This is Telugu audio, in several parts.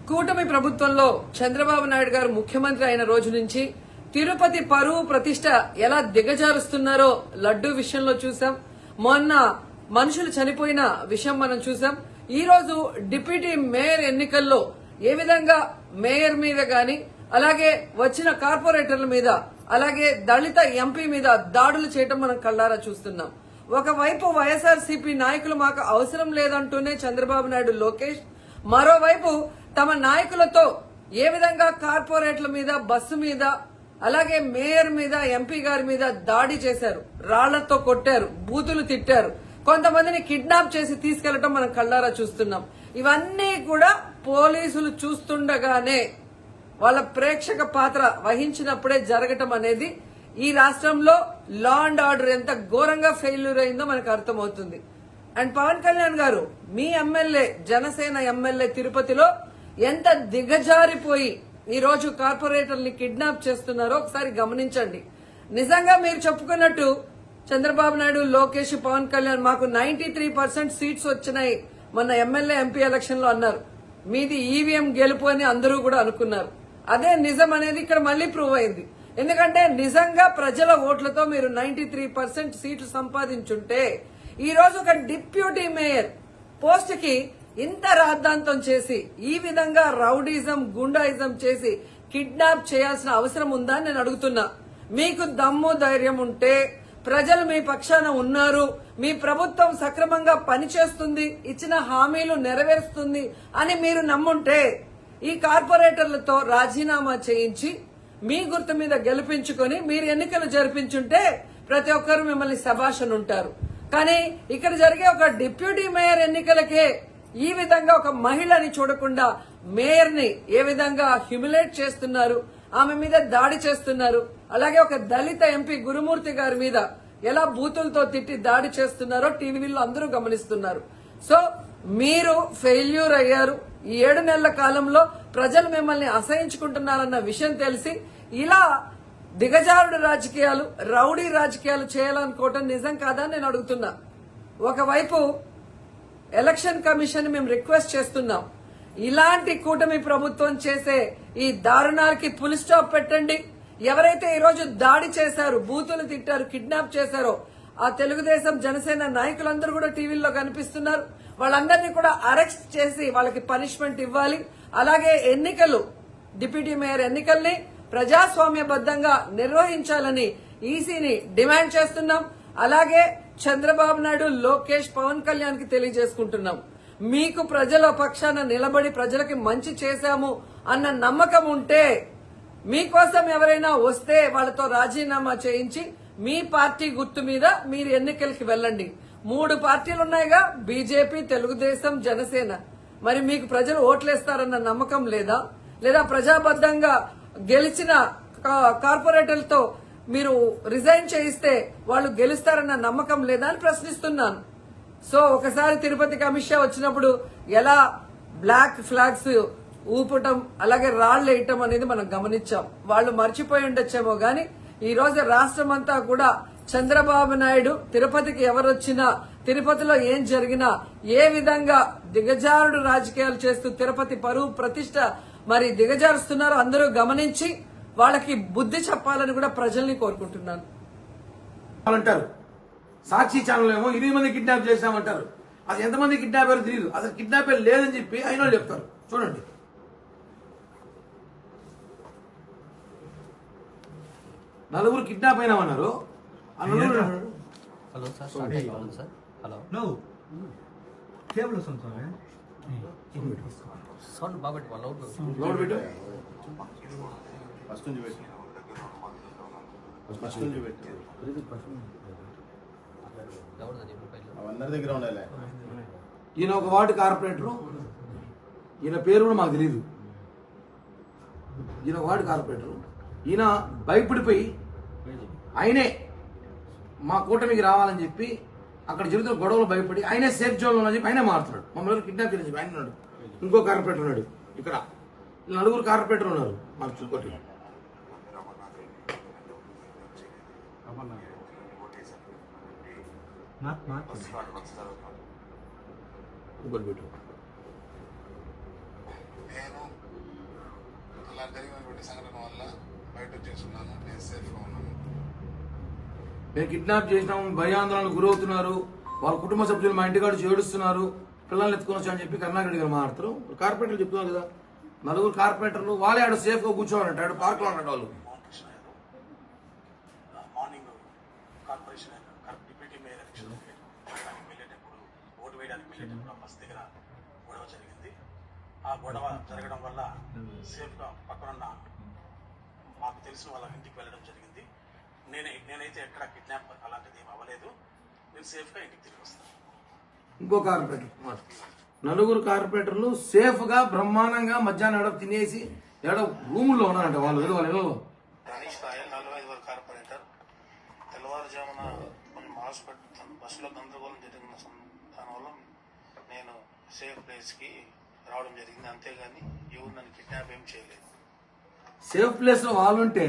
కూటమి ప్రభుత్వంలో చంద్రబాబు నాయుడు గారు ముఖ్యమంత్రి అయిన రోజు నుంచి తిరుపతి పరువు ప్రతిష్ట ఎలా దిగజారుస్తున్నారో లడ్డూ విషయంలో చూసాం. మొన్న మనుషులు చనిపోయిన విషయం మనం చూసాం. ఈ రోజు డిప్యూటీ మేయర్ ఎన్నికల్లో ఏ విధంగా మేయర్ మీద గాని అలాగే వచ్చిన కార్పొరేటర్ల మీద అలాగే దళిత ఎంపీ మీద దాడులు చేయటం మనం కళ్ళారా చూస్తున్నాం. ఒకవైపు వైఎస్ఆర్సీపీ నాయకులు మాకు అవసరం లేదంటూనే చంద్రబాబు నాయుడు లోకేష్, మరోవైపు తమ నాయకులతో ఏ విధంగా కార్పొరేట్ల మీద బస్సు మీద అలాగే మేయర్ మీద ఎంపీ గారి మీద దాడి చేశారు, రాళ్లతో కొట్టారు, బూతులు తిట్టారు, కొంతమందిని కిడ్నాప్ చేసి తీసుకెళ్లటం మనం కళ్ళారా చూస్తున్నాం. ఇవన్నీ కూడా పోలీసులు చూస్తుండగానే వాళ్ళ ప్రేక్షక పాత్ర వహించినప్పుడే జరగటం అనేది ఈ రాష్ట్రంలో లా అండ్ ఆర్డర్ ఎంత ఘోరంగా ఫెయిల్యూర్ అయిందో మనకు అర్థమవుతుంది. అండ్ పవన్ కళ్యాణ్ గారు మీ ఎమ్మెల్యే, జనసేన ఎమ్మెల్యే తిరుపతిలో ఎంత దిగజారిపోయి ఈ రోజు కార్పొరేటర్ని కిడ్నాప్ చేస్తున్నారో ఒకసారి గమనించండి. నిజంగా మీరు చెప్పుకున్నట్టు చంద్రబాబు నాయుడు, లోకేష్, పవన్ కళ్యాణ్ మాకు 93% సీట్స్ వచ్చినాయి మొన్న ఎమ్మెల్యే ఎంపీ ఎలక్షన్ లో అన్నారు. మీది ఈవీఎం గెలుపు అని అందరూ కూడా అనుకున్నారు. అదే నిజం అనేది ఇక్కడ మళ్లీ ప్రూవ్ అయింది. ఎందుకంటే నిజంగా ప్రజల ఓట్లతో మీరు 93% సీట్లు సంపాదించుంటే ఈ రోజు ఒక డిప్యూటీ మేయర్ పోస్ట్ కి ఇంత రాద్ధాంతం చేసి ఈ విధంగా రౌడీజం, గుండాయిజం చేసి కిడ్నాప్ చేయాల్సిన అవసరం ఉందా అని నేను అడుగుతున్నా. మీకు దమ్ము ధైర్యం ఉంటే, ప్రజలు మీ పక్షాన ఉన్నారు, మీ ప్రభుత్వం సక్రమంగా పనిచేస్తుంది, ఇచ్చిన హామీలు నెరవేరుస్తుంది అని మీరు నమ్ముంటే ఈ కార్పొరేటర్లతో రాజీనామా చేయించి మీ గుర్తు మీద గెలిపించుకొని మీరు ఎన్నికలు జరిపించుంటే ప్రతి ఒక్కరు మిమ్మల్ని శభాష్ ఉంటారు. కానీ ఇక్కడ జరిగే ఒక డిప్యూటీ మేయర్ ఎన్నికలకే ఈ విధంగా ఒక మహిళని చూడకుండా మేయర్ ని ఏ విధంగా హ్యూమిలేట్ చేస్తున్నారు, ఆమె మీద దాడి చేస్తున్నారు, అలాగే ఒక దళిత ఎంపీ గురుమూర్తి గారి మీద ఎలా బూతులతో తిట్టి దాడి చేస్తున్నారో టీవీలో అందరూ గమనిస్తున్నారు. సో మీరు ఫెయిల్యూర్ అయ్యారు. ఈ 7 నెలల కాలంలో ప్రజలు మిమ్మల్ని అసహించుకుంటున్నారన్న విషయం తెలిసి ఇలా దిగజారుడు రాజకీయాలు, రౌడీ రాజకీయాలు చేయాలనుకోవటం నిజం కాదా నేను అడుగుతున్నా. ఒకవైపు ఎలక్షన్ కమిషన్ మేము రిక్వెస్ట్ చేస్తున్నాం, ఇలాంటి కూటమి ప్రభుత్వం చేసే ఈ దారుణాలకి ఫుల్ స్టాప్ పెట్టండి. ఎవరైతే ఈ రోజు దాడి చేశారు, బూతులు తిట్టారు, కిడ్నాప్ చేశారో ఆ తెలుగుదేశం, జనసేన నాయకులందరూ కూడా టీవీల్లో కనిపిస్తున్నారు. వాళ్ళందరినీ కూడా అరెస్ట్ చేసి వాళ్ళకి పనిష్మెంట్ ఇవ్వాలి. అలాగే ఎన్నికలు, డిప్యూటీ మేయర్ ఎన్నికల్ని ప్రజాస్వామ్యబద్దంగా నిర్వహించాలని ఈసీని డిమాండ్ చేస్తున్నాం. అలాగే చంద్రబాబు నాయుడు, లోకేష్, పవన్ కళ్యాణ్ కి తెలియజేసుకుంటున్నాం, మీకు ప్రజల పక్షాన నిలబడి ప్రజలకి మంచి చేశాము అన్న నమ్మకం ఉంటే మీకోసం ఎవరైనా వస్తే వాళ్ళతో రాజీనామా చేయించి మీ పార్టీ గుర్తు మీద మీరు ఎన్నికలకి వెళ్ళండి. 3 పార్టీలు ఉన్నాయిగా, బీజేపీ, తెలుగుదేశం, జనసేన. మరి మీకు ప్రజలు ఓట్లేస్తారన్న నమ్మకం లేదా? లేదా ప్రజాబద్దంగా గెలిచిన కార్పొరేటర్లతో మీరు రిజైన్ చేయిస్తే వాళ్ళు గెలుస్తారన్న నమ్మకం లేదా అని ప్రశ్నిస్తున్నాను. సో ఒకసారి తిరుపతికి అమిత్ షా వచ్చినప్పుడు ఎలా బ్లాక్ ఫ్లాగ్స్ ఊపటం అలాగే రాళ్లు వేయటం అనేది మనం గమనించాం. వాళ్ళు మర్చిపోయి ఉండొచ్చేమో గాని ఈ రోజు రాష్ట్రం అంతా కూడా చంద్రబాబు నాయుడు తిరుపతికి ఎవరొచ్చినా, తిరుపతిలో ఏం జరిగినా ఏ విధంగా దిగజారుడు రాజకీయాలు చేస్తూ తిరుపతి పరువు ప్రతిష్ట మరి దిగజారుస్తున్నారో అందరూ గమనించి వాళ్ళకి బుద్ధి చెప్పాలని కూడా ప్రజల్ని కోరుకుంటున్నాను. అంటారు సాక్షి ఛానల్ ఏమో 20 మంది కిడ్నాప్ చేశామంటారు. అది ఎంతమంది కిడ్నాప్ అయ్యారో తెలియదు. అసలు కిడ్నాప్ లేదని చెప్పి అయిన వాళ్ళు చెప్తారు. చూడండి, నలుగురు కిడ్నాప్ అయినామన్నారు. Hello sir, sir hello sound బాగా లౌడ్ పెట్టు. ఈయన ఒక వార్డు కార్పొరేటరు, ఈయన పేరు కూడా మాకు తెలియదు. ఈయన ఒక వార్డు కార్పొరేటరు. ఈయన భయపడిపోయి ఆయనే మా కూటమికి రావాలని చెప్పి అక్కడ జరుగుతున్న గొడవలు భయపడి ఆయనే సేఫ్ జోన్ లో చెప్పి ఆయనే మారుతున్నాడు. మమ్మల్ని కిడ్నాప్ చేసి ఆయన ఉన్నాడు. ఇంకో కార్పొరేటర్ ఉన్నాడు. ఇక్కడ 4 కార్పొరేటర్ ఉన్నారు. మాకు ఇంకోటి ఇంకోటి పెట్టు. జరిగినటువంటి సంఘటన వల్ల బయట వచ్చేస్తున్నాను. నేను సేఫ్గా ఉన్నాను. మేము కిడ్నాప్ చేసినాం, భయాందోళనకు గురవుతున్నారు, వాళ్ళ కుటుంబ సభ్యులు మా ఇంటికాడు చేడుస్తున్నారు, పిల్లల్ని ఎత్తుకొని వచ్చా అని చెప్పి కరుణాకరెడ్డి గారు మాట్లాడతారు. కార్పొరేటర్లు చెప్తున్నారు కదా, 4 కార్పొరేటర్లు వాళ్ళే ఆడ సేఫ్గా కూర్చోవాలంట, ఆడ పార్క్లో ఉన్నాడు వాళ్ళు. Morning corporation deputy mayor election వెళ్ళేటప్పుడు ఓటు వేయడానికి వెళ్ళేటప్పుడు ఆ బస్ దగ్గర గొడవ జరిగింది. ఆ గొడవ జరగడం వల్ల సేఫ్గా పక్కనున్న మాకు తెలిసిన వాళ్ళ ఇంటికి వెళ్ళడం జరిగింది. నేనైతే ఎక్కడ కిడ్నాప్ అలాంటిది ఏం అవ్వలేదు. నేను సేఫ్గా ఇంటికి తిరిగి వస్తాను. ఇంకో కార్పొరేటర్ 4 కార్పొరేటర్లు సేఫ్ గా బ్రహ్మాండంగా మధ్యాహ్నం ఏడో తినేసి ఏడో రూముల్లో ఉన్నారంట వాళ్ళు వాళ్ళ ఇళ్ళలో. Ganesh royal 45 corporator. తెల్లవారుజామున కొన్ని హాస్పిటల్ బస్సులో గందరగోళం జరిగిన దానివల్ల నేను సేఫ్ ప్లేస్కి రావడం జరిగింది. అంతేగాని ఎవరు నన్ను కిడ్నాప్ ఏం చేయలేదు. సేఫ్ ప్లేస్ లో వాళ్ళుంటే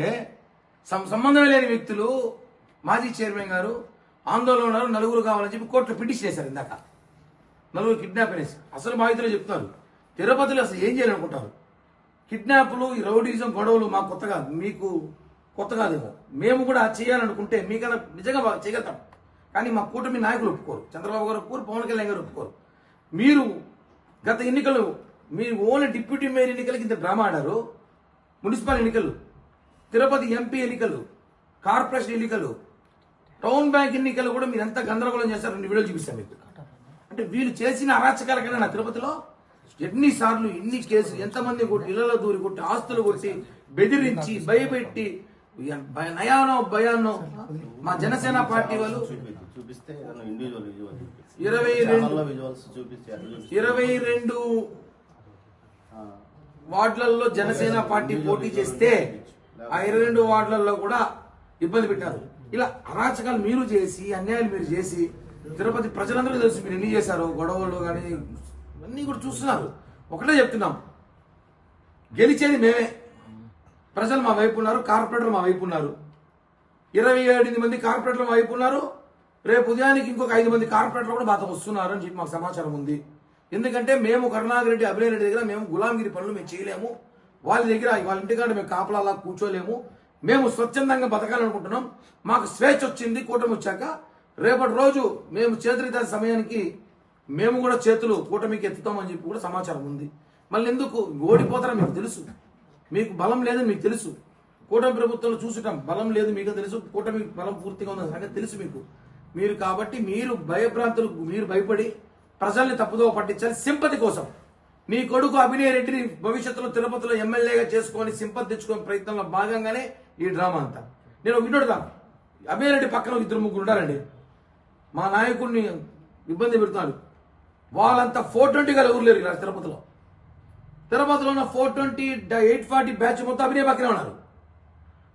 సంబంధం లేని వ్యక్తులు మాజీ చైర్మన్ గారు ఆందోళన ఉన్నారు, 4 కావాలని చెప్పి కోర్టులో పిటిషన్ వేశారు. ఇందాక 4 కిడ్నాప్ అనేసి అసలు బాధితులు చెప్తున్నారు. తిరుపతిలో అసలు ఏం చేయాలనుకుంటారు? కిడ్నాప్లు, ఈ రౌడీజం గొడవలు మాకు కొత్త కాదు, మీకు కొత్త కాదేమో. మేము కూడా చేయాలనుకుంటే మీకన్నా నిజంగా చేయగలుగుతాం. కానీ మా కూటమి నాయకులు ఒప్పుకోరు, చంద్రబాబు గారు ఒప్పుకోరు, పవన్ కళ్యాణ్ గారు ఒప్పుకోరు. మీరు గత ఎన్నికలు మీరు ఓన్లీ డిప్యూటీ మేయర్ ఎన్నికలకి ఇంత డ్రామా ఆడారు. మున్సిపల్ ఎన్నికలు, తిరుపతి ఎంపీ ఎన్నికలు, కార్పొరేషన్ ఎన్నికలు, టౌన్ బ్యాంక్ ఎన్నికలు కూడా మీరు ఎంత గందరగోళం చేశారు. 2 వీడియోలు చూపిస్తాను మీకు. అంటే వీళ్ళు చేసిన అరాచకాల కన్నా నా తిరుపతిలో ఎన్నిసార్లు ఎన్ని కేసులు, ఎంతమంది కొట్టి, ఇళ్లలో దూరి కొట్టి, ఆస్తులు కొట్టి, బెదిరించి, భయపెట్టి, నయానో భయానో మా జనసేన పార్టీ వాళ్ళు 22 వార్డులలో జనసేన పార్టీ పోటీ చేస్తే ఆ 22 వార్డులలో కూడా ఇబ్బంది పెట్టారు. ఇలా అరాచకాలు మీరు చేసి, అన్యాయాలు మీరు చేసి, తిరుపతి ప్రజలందరికీ తెలుసు మీరు ఎన్ని చేశారు. గొడవలు కానీ అన్నీ కూడా చూస్తున్నారు. ఒకటే చెప్తున్నాం, గెలిచేది మేమే. ప్రజలు మా వైపు ఉన్నారు, కార్పొరేటర్లు మా వైపు ఉన్నారు. 27 మంది కార్పొరేటర్లు మా వైపు ఉన్నారు. రేపు ఉదయానికి ఇంకొక 5 మంది కార్పొరేటర్లు కూడా మాతో వస్తున్నారు అని చెప్పి మాకు సమాచారం ఉంది. ఎందుకంటే మేము కరుణాకరెడ్డి, అభినయ్ రెడ్డి దగ్గర మేము గులాంగిరి పనులు మేము చేయలేము. వాళ్ళ దగ్గర వాళ్ళ ఇంటికాడ మేము కాపలాలా కూర్చోలేము. మేము స్వచ్ఛందంగా బతకాలనుకుంటున్నాం. మాకు స్వేచ్ఛ వచ్చింది కూటమి వచ్చాక. రేపటి రోజు మేము చేతులెత్తే సమయానికి మేము కూడా చేతులు కూటమికి ఎత్తుతామని చెప్పి కూడా సమాచారం ఉంది. మళ్ళీ ఎందుకు ఓడిపోతారో మీకు తెలుసు, మీకు బలం లేదని మీకు తెలుసు. కూటమి ప్రభుత్వంలో చూసుటాం, బలం లేదు మీకు తెలుసు, కూటమి బలం పూర్తిగా ఉందని సంగతి తెలుసు మీకు. మీరు కాబట్టి మీరు భయభ్రాంతులకు మీరు భయపడి ప్రజల్ని తప్పుదో పట్టించాలి సింపతి కోసం. నీ కొడుకు అభినయ్ రెడ్డిని భవిష్యత్తులో తిరుపతిలో ఎమ్మెల్యేగా చేసుకొని సింపతి తెచ్చుకునే ప్రయత్నంలో భాగంగానే ఈ డ్రామా అంతా. నేను ఒక వినోడుదా, అభినయ్ రెడ్డి పక్కన 2-3 ఉన్నారండి, మా నాయకుడిని ఇబ్బంది పెడుతున్నాడు. వాళ్ళంతా 420 గల ఊరు లేరు తిరుపతిలో. తిరుపతిలో ఉన్న 420, 840 బ్యాచ్ మొత్తం అభినయ్ పక్కనే ఉన్నారు.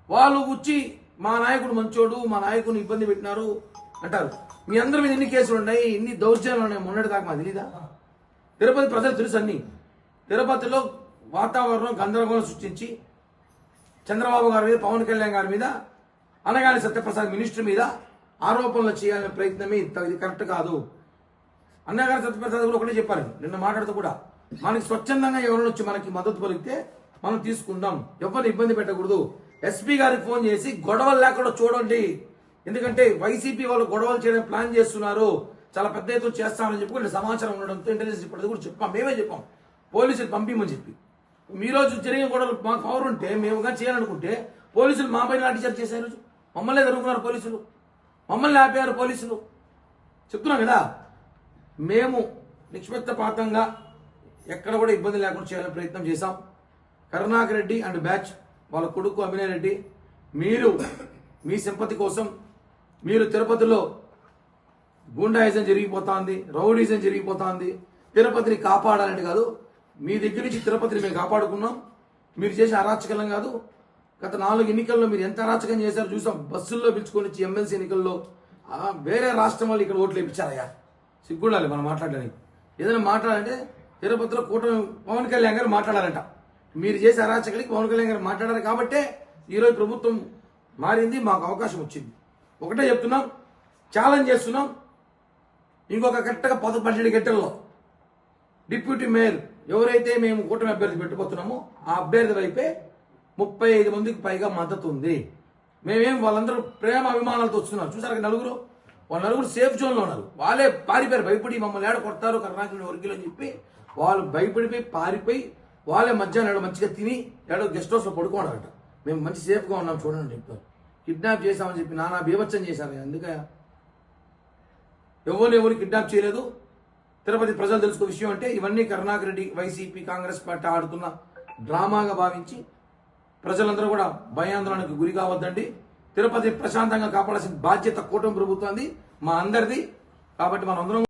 వాళ్ళు వచ్చి మా నాయకుడు మంచోడు, మా నాయకుడిని ఇబ్బంది పెట్టినారు అంటారు. మీ అందరి మీద ఎన్ని కేసులు ఉన్నాయి, ఎన్ని దౌర్జన్యాలు ఉన్నాయి, మొన్నటి దాకా మాకు తెలీదా? తిరుపతి ప్రజలు తెలుసు అన్ని. తిరుపతిలో వాతావరణం గందరగోళం సృష్టించి చంద్రబాబు గారి మీద, పవన్ కళ్యాణ్ గారి మీద, అనగాని సత్యప్రసాద్ మినిస్టర్ మీద ఆరోపణలు చేయాలనే ప్రయత్నమే ఇది కరెక్ట్ కాదు. అన్నగారి సత్యప్రసాద్ కూడా ఒకటే చెప్పారు నిన్న మాట్లాడుతూ కూడా, మనకి స్వచ్ఛందంగా ఎవరైనా వచ్చి మనకి మద్దతు పలికితే మనం తీసుకుందాం, ఎవరిని ఇబ్బంది పెట్టకూడదు. ఎస్పీ గారికి ఫోన్ చేసి గొడవలు లేకుండా చూడండి, ఎందుకంటే వైసీపీ వాళ్ళు గొడవలు చేయడం ప్లాన్ చేస్తున్నారు, చాలా పెద్ద ఎత్తున చేస్తామని చెప్పి కూడా సమాచారం ఉండడంతో ఇంటెలిజెన్స్ ఇప్పుడు కూడా చెప్పాం, మేమే చెప్పాం పోలీసులు పంపిమని చెప్పి. మీ రోజు జరిగిన గొడవలు మాకు పవర్ ఉంటే మేముగా చేయాలనుకుంటే పోలీసులు మా పైన లాఠీచార్జ్ చేశారు. మమ్మల్ని జరుగుతున్నారు పోలీసులు, మమ్మల్ని ఆపారు పోలీసులు. చెప్తున్నాం కదా, మేము నిష్పక్షపాతంగా ఎక్కడ కూడా ఇబ్బంది లేకుండా చేయాలని ప్రయత్నం చేశాం. కరుణాకర్ రెడ్డి అండ్ బ్యాచ్ వాళ్ళ కొడుకు అభినయ్ రెడ్డి, మీరు మీ సింపతి కోసం మీరు తిరుపతిలో గూండాయిజం జరిగిపోతుంది, రౌడీజం జరిగిపోతుంది, తిరుపతిని కాపాడాలంటే కాదు, మీ దగ్గర నుంచి తిరుపతిని మేము కాపాడుకున్నాం. మీరు చేసే అరాచకలం కాదు. గత 4 ఎన్నికల్లో మీరు ఎంత అరాచకం చేశారో చూసాం. బస్సుల్లో పిలుచుకొని వచ్చి ఎమ్మెల్సీ ఎన్నికల్లో వేరే రాష్ట్రం వాళ్ళు ఇక్కడ ఓట్లు వేయించారయ్యా. సిగ్గుండాలి మనం మాట్లాడడానికి. ఏదైనా మాట్లాడాలంటే తిరుపతిలో కూటమి పవన్ కళ్యాణ్ గారు మాట్లాడారంట. మీరు చేసే అరాచకలకి పవన్ కళ్యాణ్ గారు మాట్లాడారు కాబట్టే ఈరోజు ప్రభుత్వం మారింది, మాకు అవకాశం వచ్చింది. ఒకటే చెప్తున్నాం, ఛాలెంజ్ చేస్తున్నాం. ఇంకొక కరెక్ట్గా 12 గంటల్లో డిప్యూటీ మేయర్ ఎవరైతే మేము కూటమి అభ్యర్థి పెట్టుకుతున్నామో ఆ అభ్యర్థి వైపే 35 మందికి పైగా మద్దతు ఉంది. మేమేం వాళ్ళందరూ ప్రేమ అభిమానాలతో వస్తున్నారు. చూసారు నలుగురు, వాళ్ళ నలుగురు సేఫ్ జోన్ లో ఉన్నారు. వాళ్ళే పారిపోయారు భయపడి, మమ్మల్ని ఏడ కొడతారు కరుణాకర్ వర్గీలు అని చెప్పి వాళ్ళు భయపడిపోయి పారిపోయి వాళ్ళే మధ్యాహ్నం మంచిగా తిని ఏడో గెస్ట్ హౌస్ లో పడుకోవడారట. మేము మంచి సేఫ్ గా ఉన్నాం చూడండి చెప్తారు. కిడ్నాప్ చేశామని చెప్పి నానా బీభత్సం చేశారు. అందుకే ఎవరు కిడ్నాప్ చేయలేదు. తిరుపతి ప్రజలు తెలుసుకో విషయం అంటే ఇవన్నీ కరుణాకర్ రెడ్డి వైసీపీ కాంగ్రెస్ పార్టీ ఆడుతున్న డ్రామాగా భావించి ప్రజలందరూ కూడా భయాందోళనకు గురి కావద్దండి. తిరుపతి ప్రశాంతంగా కాపాడాల్సిన బాధ్యత కూటమి ప్రభుత్వాన్ని, మా అందరిది. కాబట్టి మనం అందరం